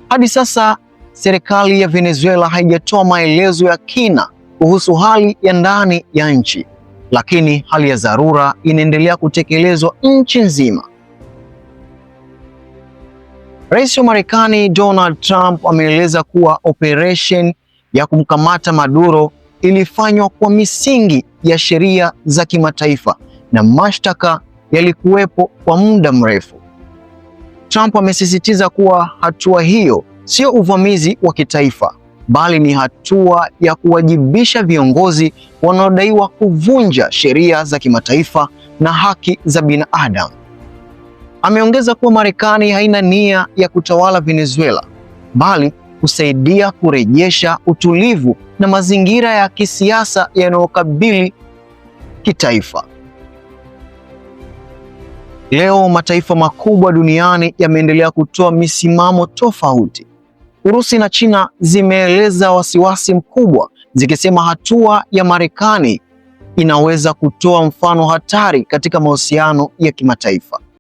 Hadi sasa serikali ya Venezuela haijatoa maelezo ya kina kuhusu hali ya ndani ya nchi, lakini hali ya dharura inaendelea kutekelezwa nchi nzima. Rais wa Marekani Donald Trump ameeleza kuwa operation ya kumkamata Maduro ilifanywa kwa misingi ya sheria za kimataifa na mashtaka yalikuwepo kwa muda mrefu. Trump amesisitiza kuwa hatua hiyo sio uvamizi wa kitaifa, bali ni hatua ya kuwajibisha viongozi wanaodaiwa kuvunja sheria za kimataifa na haki za binadamu. Ameongeza kuwa Marekani haina nia ya kutawala Venezuela, bali kusaidia kurejesha utulivu na mazingira ya kisiasa yanayokabili kitaifa. Leo mataifa makubwa duniani yameendelea kutoa misimamo tofauti. Urusi na China zimeeleza wasiwasi mkubwa, zikisema hatua ya Marekani inaweza kutoa mfano hatari katika mahusiano ya kimataifa.